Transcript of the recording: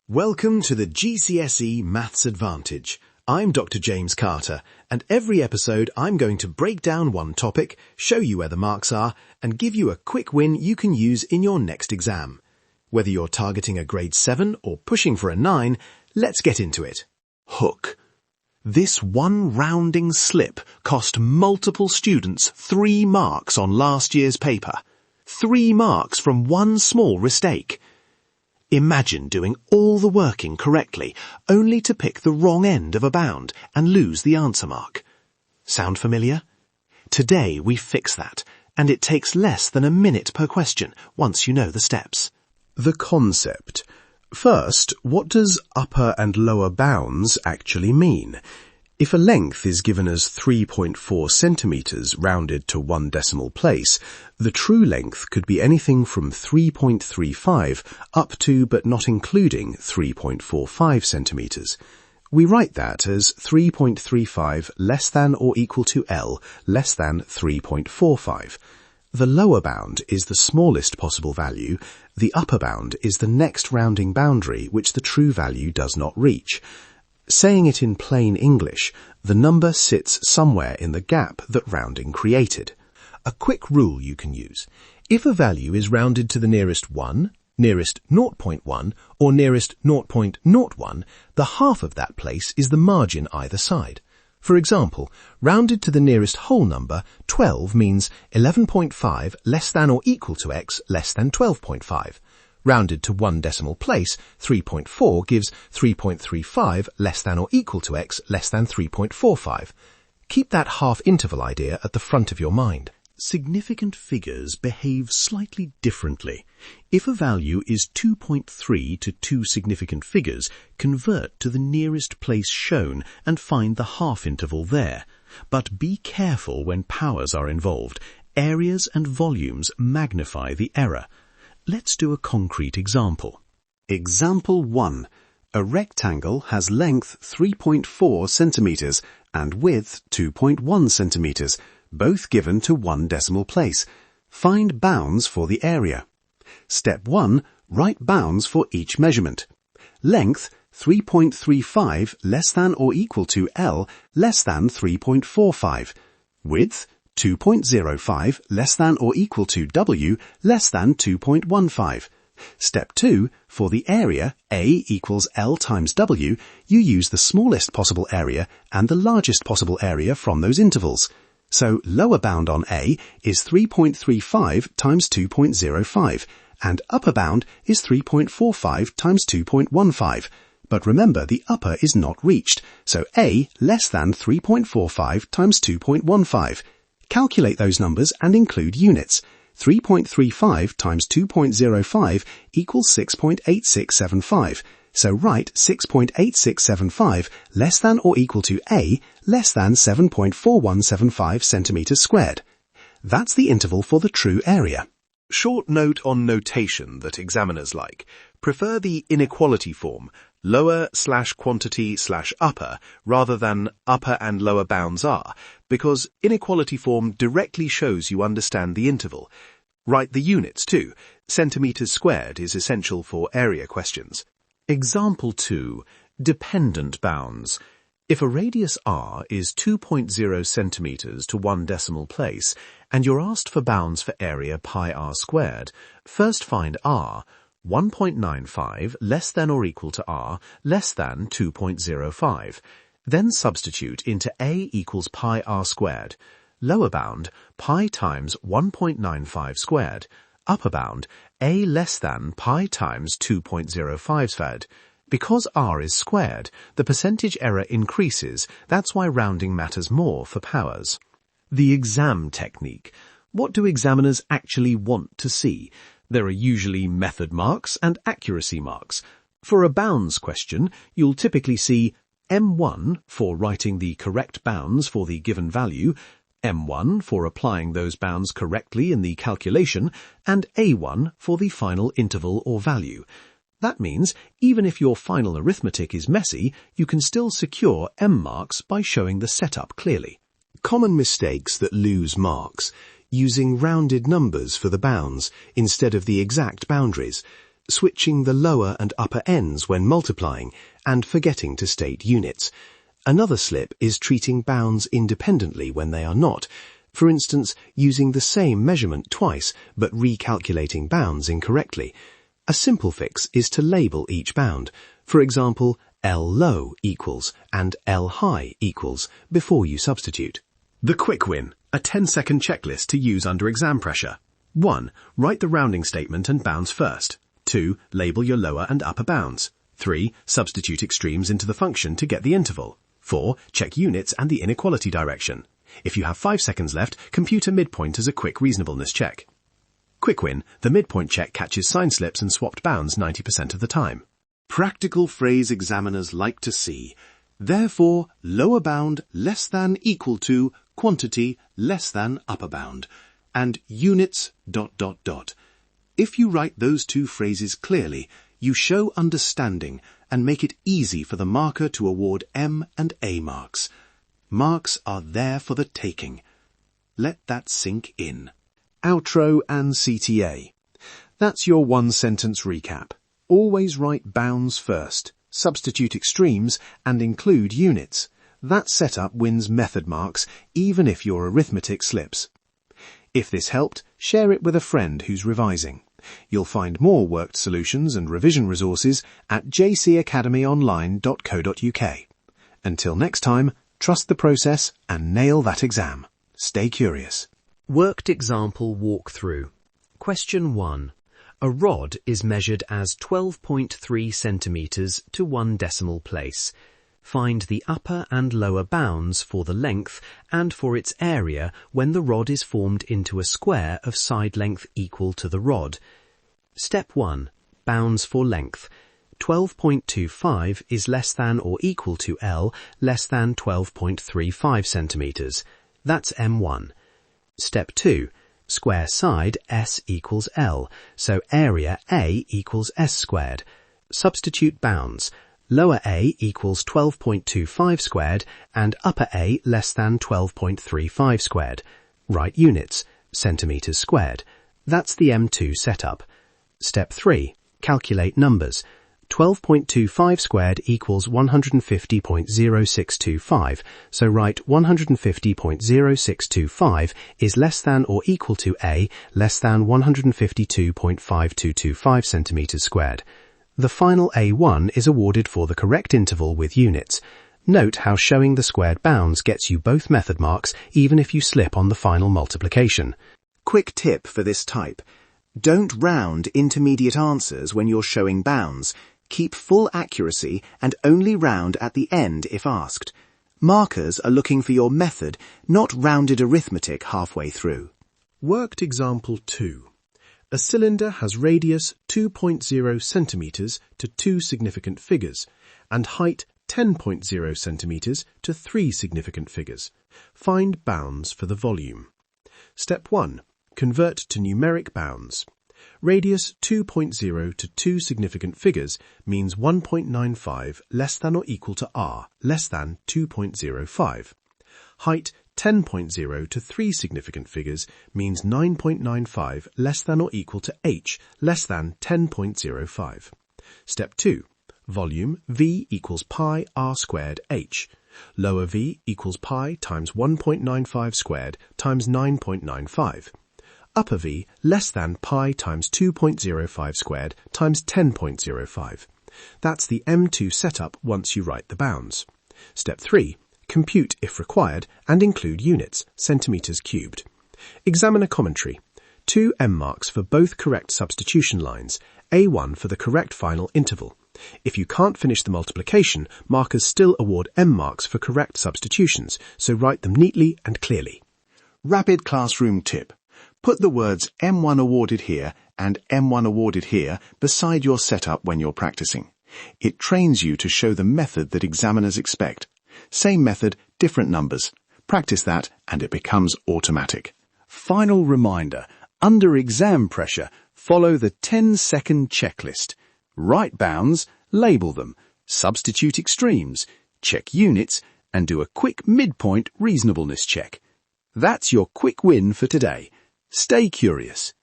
Welcome to the GCSE Maths Advantage. I'm Dr. James Carter, and every episode I'm going to break down one topic, show you where the marks are, and give you a quick win you can use in your next exam. Whether you're targeting a grade 7 or pushing for a 9, let's get into it. Hook. This one rounding slip cost multiple students 3 marks on last year's paper. 3 marks from one small mistake. Imagine doing all the working correctly, only to pick the wrong end of a bound and lose the answer mark. Sound familiar? Today we fix that, and it takes less than a minute per question once you know the steps. The concept. First, what does upper and lower bounds actually mean? If a length is given as 3.4 centimeters rounded to 1 decimal place, the true length could be anything from 3.35 up to but not including 3.45 centimeters. We write that as 3.35 less than or equal to L less than 3.45. The lower bound is the smallest possible value. The upper bound is the next rounding boundary which the true value does not reach. Saying it in plain English, the number sits somewhere in the gap that rounding created. A quick rule you can use. If a value is rounded to the nearest 1, nearest 0.1, or nearest 0.01, the half of that place is the margin either side. For example, rounded to the nearest whole number, 12 means 11.5 less than or equal to x less than 12.5. Rounded to 1 decimal place, 3.4 gives 3.35 less than or equal to x less than 3.45. Keep that half interval idea at the front of your mind. Significant figures behave slightly differently. If a value is 2.3 to 2 significant figures, convert to the nearest place shown and find the half interval there. But be careful when powers are involved. Areas and volumes magnify the error. Let's do a concrete example. Example 1. A rectangle has length 3.4 centimeters and width 2.1 centimeters, both given to 1 decimal place. Find bounds for the area. Step 1. Write bounds for each measurement. Length 3.35 less than or equal to L less than 3.45. Width 2.05 less than or equal to W less than 2.15. Step 2. For the area A equals L times W, you use the smallest possible area and the largest possible area from those intervals. So lower bound on A is 3.35 times 2.05 and upper bound is 3.45 times 2.15. But remember, the upper is not reached, so A less than 3.45 times 2.15. Calculate those numbers and include units. 3.35 times 2.05 equals 6.8675. So write 6.8675 less than or equal to A less than 7.4175 centimeters squared. That's the interval for the true area. Short note on notation that examiners like. Prefer the inequality form, lower/quantity/upper, rather than upper and lower bounds are, because inequality form directly shows you understand the interval. Write the units too. Centimeters squared is essential for area questions. Example 2. Dependent bounds. If a radius r is 2.0 centimeters to 1 decimal place, and you're asked for bounds for area pi r squared, first find r, 1.95 less than or equal to r less than 2.05. Then substitute into a equals pi r squared. Lower bound, pi times 1.95 squared. Upper bound, a less than pi times 2.05 squared. Because r is squared, the percentage error increases. That's why rounding matters more for powers. The exam technique. What do examiners actually want to see? There are usually method marks and accuracy marks. For a bounds question, you'll typically see M1 for writing the correct bounds for the given value, M1 for applying those bounds correctly in the calculation, and A1 for the final interval or value. That means even if your final arithmetic is messy, you can still secure M marks by showing the setup clearly. Common mistakes that lose marks. Using rounded numbers for the bounds instead of the exact boundaries. switching the lower and upper ends when multiplying, and forgetting to state units. Another slip is treating bounds independently when they are not, for instance, using the same measurement twice but recalculating bounds incorrectly. A simple fix is to label each bound. For example, L low equals and L high equals before you substitute. The quick win, a 10-second checklist to use under exam pressure. 1. Write the rounding statement and bounds first. 2. Label your lower and upper bounds. 3. Substitute extremes into the function to get the interval. 4. Check units and the inequality direction. If you have 5 seconds left, compute a midpoint as a quick reasonableness check. Quick win, the midpoint check catches sign slips and swapped bounds 90% of the time. Practical phrase examiners like to see. Therefore, lower bound less than equal to quantity less than upper bound, and units ... If you write those two phrases clearly, you show understanding and make it easy for the marker to award M and A marks. Marks are there for the taking. Let that sink in. Outro and CTA. That's your one-sentence recap. Always write bounds first, substitute extremes, and include units. That setup wins method marks, even if your arithmetic slips. If this helped, share it with a friend who's revising. You'll find more worked solutions and revision resources at jcacademyonline.co.uk. Until next time, trust the process and nail that exam. Stay curious. Worked example walkthrough. Question 1. A rod is measured as 12.3 centimetres to 1 decimal place. Find the upper and lower bounds for the length and for its area when the rod is formed into a square of side length equal to the rod. Step 1. Bounds for length. 12.25 is less than or equal to L less than 12.35 centimetres. That's M1. Step 2. Square side S equals L, so area A equals S squared. Substitute bounds. Lower A equals 12.25 squared and upper A less than 12.35 squared. Write units, centimetres squared. That's the M2 setup. Step 3. Calculate numbers. 12.25 squared equals 150.0625, so write 150.0625 is less than or equal to A less than 152.5225 centimetres squared. The final A1 is awarded for the correct interval with units. Note how showing the squared bounds gets you both method marks even if you slip on the final multiplication. Quick tip for this type. Don't round intermediate answers when you're showing bounds. Keep full accuracy and only round at the end if asked. Markers are looking for your method, not rounded arithmetic halfway through. Worked example 2. A cylinder has radius 2.0 centimetres to 2 significant figures and height 10.0 centimetres to 3 significant figures. Find bounds for the volume. Step 1. Convert to numeric bounds. Radius 2.0 to 2 significant figures means 1.95 less than or equal to r less than 2.05. Height 10.0 to 3 significant figures means 9.95 less than or equal to h less than 10.05. Step 2. Volume V equals pi r squared h. Lower V equals pi times 1.95 squared times 9.95. Upper V less than pi times 2.05 squared times 10.05. That's the M2 setup once you write the bounds. Step 3. Compute if required and include units, centimetres cubed. Examiner commentary. 2 M marks for both correct substitution lines, A1 for the correct final interval. If you can't finish the multiplication, markers still award M marks for correct substitutions, so write them neatly and clearly. Rapid classroom tip. Put the words M1 awarded here and M1 awarded here beside your setup when you're practicing. It trains you to show the method that examiners expect. Same method, different numbers. Practice that and it becomes automatic. Final reminder, under exam pressure, follow the 10-second checklist. Write bounds, label them, substitute extremes, check units, and do a quick midpoint reasonableness check. That's your quick win for today. Stay curious.